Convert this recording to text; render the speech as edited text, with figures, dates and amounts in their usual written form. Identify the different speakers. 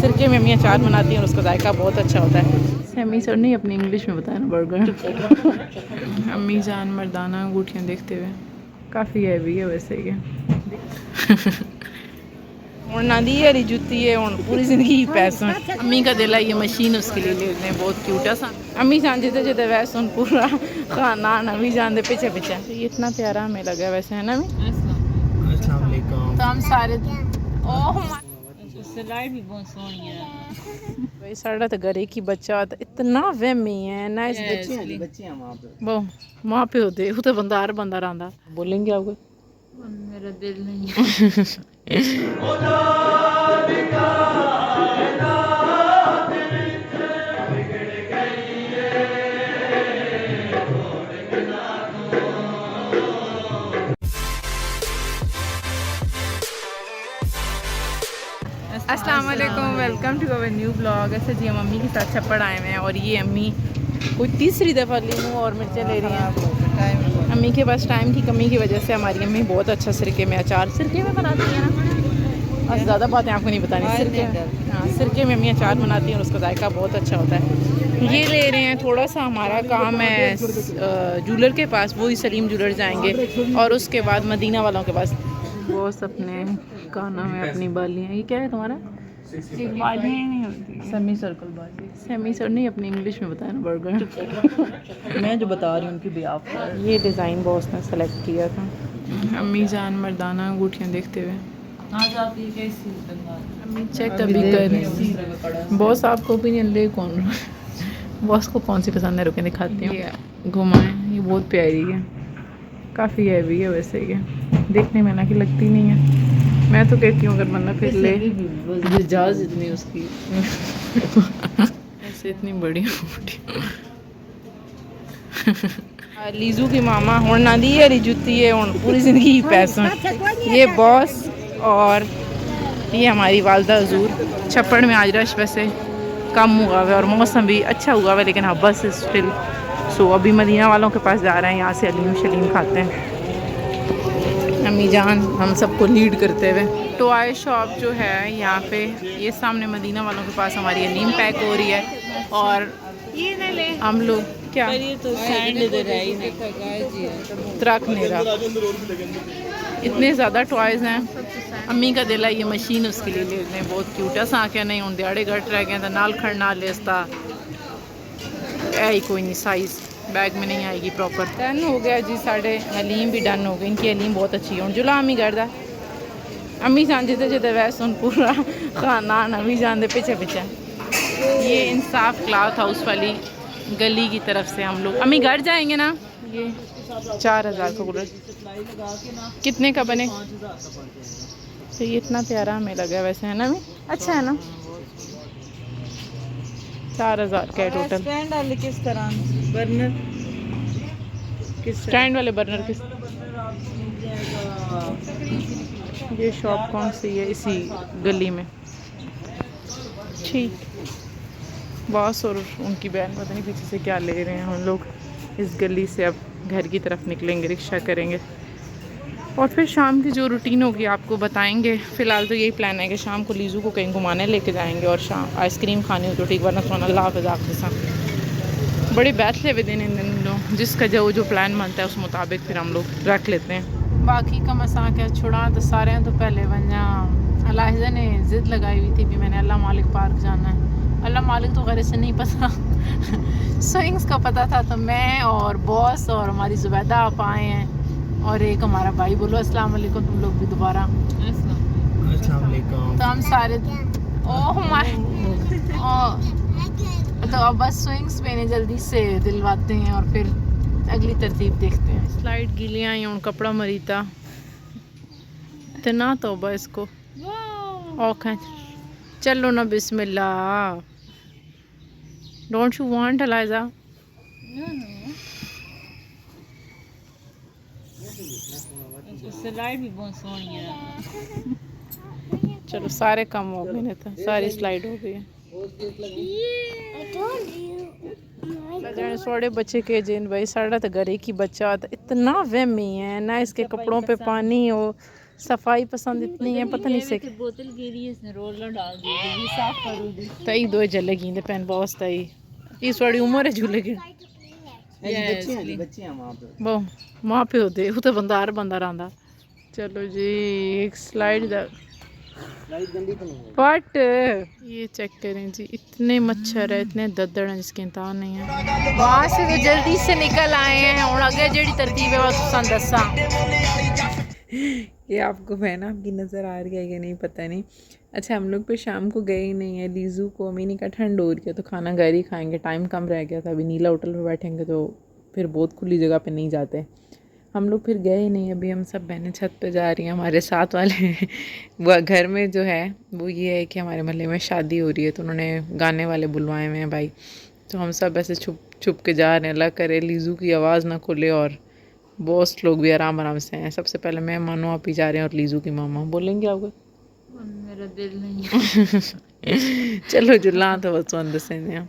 Speaker 1: सिरके में अम्मी अचार बनाती हैं और उसका जायका बहुत अच्छा होता है। अम्मी सर नहीं अपनी इंग्लिश में बताया ना बर्गर। अम्मी जान मर्दाना अंगूठियाँ देखते हुए काफ़ी हैवी है वैसे ये। और ना दी है जुती है और पूरी ज़िंदगी पैसा। अम्मी का दिल है ये मशीन उसके लिए ले लेते हैं, बहुत क्यूट है सा। अम्मी जान जिते जिते वैसे उन पूरा खानदान अम्मी जान दे पीछे पीछे। ये इतना प्यारा हमें लगा वैसे है ना अम्मी। अस्सलाम वालेकुम। तो हम सारे ओह
Speaker 2: स्लाइड भी बहुत सोहनी है
Speaker 1: भाई साड़ा तो घर की बच्चा तो इतना वहमी है ना इस
Speaker 2: बच्चे हैं वहाँ पे।
Speaker 1: वो माँ पे होते वो तो बंदा हर बंदा रहा बोलेंगे आपको
Speaker 2: मेरा दिल नहीं है।
Speaker 1: अस्सलाम वालेकुम, welcome to our new blog. ऐसे जी हम अम्मी के साथ छप्पड़ आए हुए हैं और ये अम्मी कोई तीसरी दफ़ा लीमू और मिर्चें ले रही हैं। अम्मी के पास टाइम की कमी की वजह से हमारी अम्मी बहुत अच्छा सिरके में अचार सिरके में बनाती है ना। बस ज़्यादा बातें आपको नहीं बतानी। सिरके हाँ सिरके में अम्मी अचार बनाती हैं और उसका जायका बहुत अच्छा होता है। ये ले रहे हैं, थोड़ा सा हमारा काम है जूलर के पास, वही सलीम जूलर जाएंगे और उसके बाद मदीना वालों के पास। बॉस अपने कानों में अपनी बालियाँ, ये क्या है तुम्हारा?
Speaker 2: बालियाँ नहीं होती,
Speaker 1: सेमी सर्कल बाली। सेमी सर नहीं अपनी इंग्लिश में बताया ना बर्गर।
Speaker 2: मैं जो बता रही हूँ उनकी भी आप।
Speaker 1: ये डिज़ाइन बॉस ने सेलेक्ट किया था। अम्मी जान मर्दाना अंगूठियाँ देखते हुए
Speaker 2: आज आपकी कैसी
Speaker 1: अम्मी चेक अभी कर रही हैं। बॉस आपको ओपिनियन ले कौन रहा है? बॉस को कौन सी पसंद है, रुके दिखाती हूँ। ये घुमाएं, ये बहुत प्यारी है, काफ़ी हैवी है वैसे ये देखने में ना कि लगती नहीं है। मैं तो कहती हूँ अगर बनना फिर ले
Speaker 2: जहाज इतनी उसकी
Speaker 1: ऐसे इतनी बड़ी लीजू की मामा हुण ना दी है जुती है हुण पूरी ज़िंदगी पैसा। ये बॉस और ये हमारी वालदा हजूर। छप्पड़ में आज रश वैसे कम हुआ हुआ और मौसम भी अच्छा हुआ हुआ, लेकिन हाँ बस स्टिल सो अभी मदीना वालों के पास जा रहे हैं, यहाँ से अलीम शलीम खाते हैं। अम्मी जान हम सबको लीड करते हुए। टॉय शॉप जो है यहाँ पे, ये सामने मदीना वालों के पास हमारी अलीम पैक हो रही है और
Speaker 2: ये ना ले
Speaker 1: हम लोग क्या
Speaker 2: ये तो सैंड इधर है ही नहीं।
Speaker 1: ट्रक नहीं रहा, इतने ज़्यादा टॉयज़ हैं। अम्मी का दिल है ये मशीन उसके लिए ले लें, बहुत क्यूट है सा क्या नहीं हूँ दिहाड़े घट रह गए नाल खड़ना लेसता है ही कोई नहीं, साइज़ बैग में नहीं आएगी प्रॉपर। डन हो गया जी, साढ़े हलीम भी डन हो गई। इनकी हलीम बहुत अच्छी है। जुला अम्मी करदा अम्मी जान जिते जिते वैसे उन पूरा खानदान अम्मी जान दे पीछे पीछे। ये इंसाफ क्लॉथ हाउस वाली गली की तरफ से हम लोग अम्मी घर जाएंगे ना। ये 4000 का कूलर कितने का बने? तो ये इतना प्यारा हमें लगा वैसे है ना अम्मी, अच्छा है ना। 4000 का है टोटल।
Speaker 2: स्टैंड वाले किस तरह बर्नर किस
Speaker 1: स्टैंड वाले बर्नर किस? ये शॉप कौन सी है? इसी गली में। ठीक, बॉस और उनकी बहन पता नहीं पीछे से क्या ले रहे हैं। हम लोग इस गली से अब घर की तरफ निकलेंगे, रिक्शा करेंगे और फिर शाम की जो रूटीन होगी आपको बताएंगे। फ़िलहाल तो यही प्लान है कि शाम को लीजू को कहीं घुमाने लेके जाएंगे और शाम आइसक्रीम खानी हो तो ठीक, वरना सोना अल्लाह हाफ़िज़ आपके साथ बड़े बैठे हुए दिन इन दिन लोग, जिसका जो प्लान बनता है उस मुताबिक फिर हम लोग रख लेते हैं। बाकी का मसा क्या छुड़ा तो सारे तो पहले वजह अलाहिजा ने ज़िद लगाई हुई थी भी मैंने अल्लाह मालिक पार्क जाना है। अल्लाह मालिक तो गैर से नहीं पता स्विंग्स का पता था, तो मैं और बॉस और हमारी जुबैदा आप आए हैं और एक हमारा भाई। बोलो अस्सलाम वालेकुम तुम लोग भी दोबारा।
Speaker 2: अस्सलाम वालेकुम।
Speaker 1: तो हम सारे ओह माय तो अब बस स्विंग्स पे ने जल्दी से दिलवाते हैं और फिर अगली तरतीब देखते हैं। स्लाइड गीली आई हूँ, कपड़ा मरीता इतना तौबा इसको औखा। चलो ना बिस्मिल्लाह। Don't you want Aliza?
Speaker 2: Slide भी बहुत सोहनी है।
Speaker 1: चलो सारे कम हो गए ने, तो सारी स्लाइड हो गई है। सोड़े बच्चे के जिन भाई साड़ा तो घर की बच्चा तो इतना वहमी है ना, इसके कपड़ों पे पानी हो सफाई पसंद इतनी है पता नहीं से
Speaker 2: बोतल गिरी इसने रोलर डाल दी ये साफ करो दे
Speaker 1: तई दो जले गींदे पैन बॉस तई इस वाली उम्र है झूले की वो वहाँ पे होते वो तो बंदा हर बंदा रहा। चलो जी एक स्लाइड बट ये चेक करें जी इतने मच्छर है इतने दद्दड़ हैं जिसके इंतहा नहीं है। वहाँ से तो जल्दी से निकल आए हैं और आगे जेड़ी तरतीब है वो दसा। ये आपको बहन आपकी नज़र आ रही है या नहीं पता नहीं। अच्छा हम लोग फिर शाम को गए ही नहीं है। लीज़ू को अमीनी का ठंड हो रही है तो खाना घर ही खाएंगे, टाइम कम रह गया था। अभी नीला होटल पर बैठेंगे तो फिर बहुत खुली जगह पे नहीं जाते हम लोग, फिर गए ही नहीं। अभी हम सब बहनें छत पे जा रही हैं। हमारे साथ वाले वो घर में जो है वो ये है कि हमारे मोहल्ले में शादी हो रही है तो उन्होंने गाने वाले बुलवाए हुए हैं भाई, तो हम सब ऐसे छुप छुप के जा रहे हैं। अल्लाह करे लीज़ू की आवाज़ ना खुले और बॉस लोग भी आराम आराम से हैं। सबसे पहले मैं मानो आप ही जा रहे हैं और लीज़ू की मामा बोलेंगे आपको
Speaker 2: मेरा दिल नहीं
Speaker 1: चलो जुल्ला तो बस अंदर से हैं।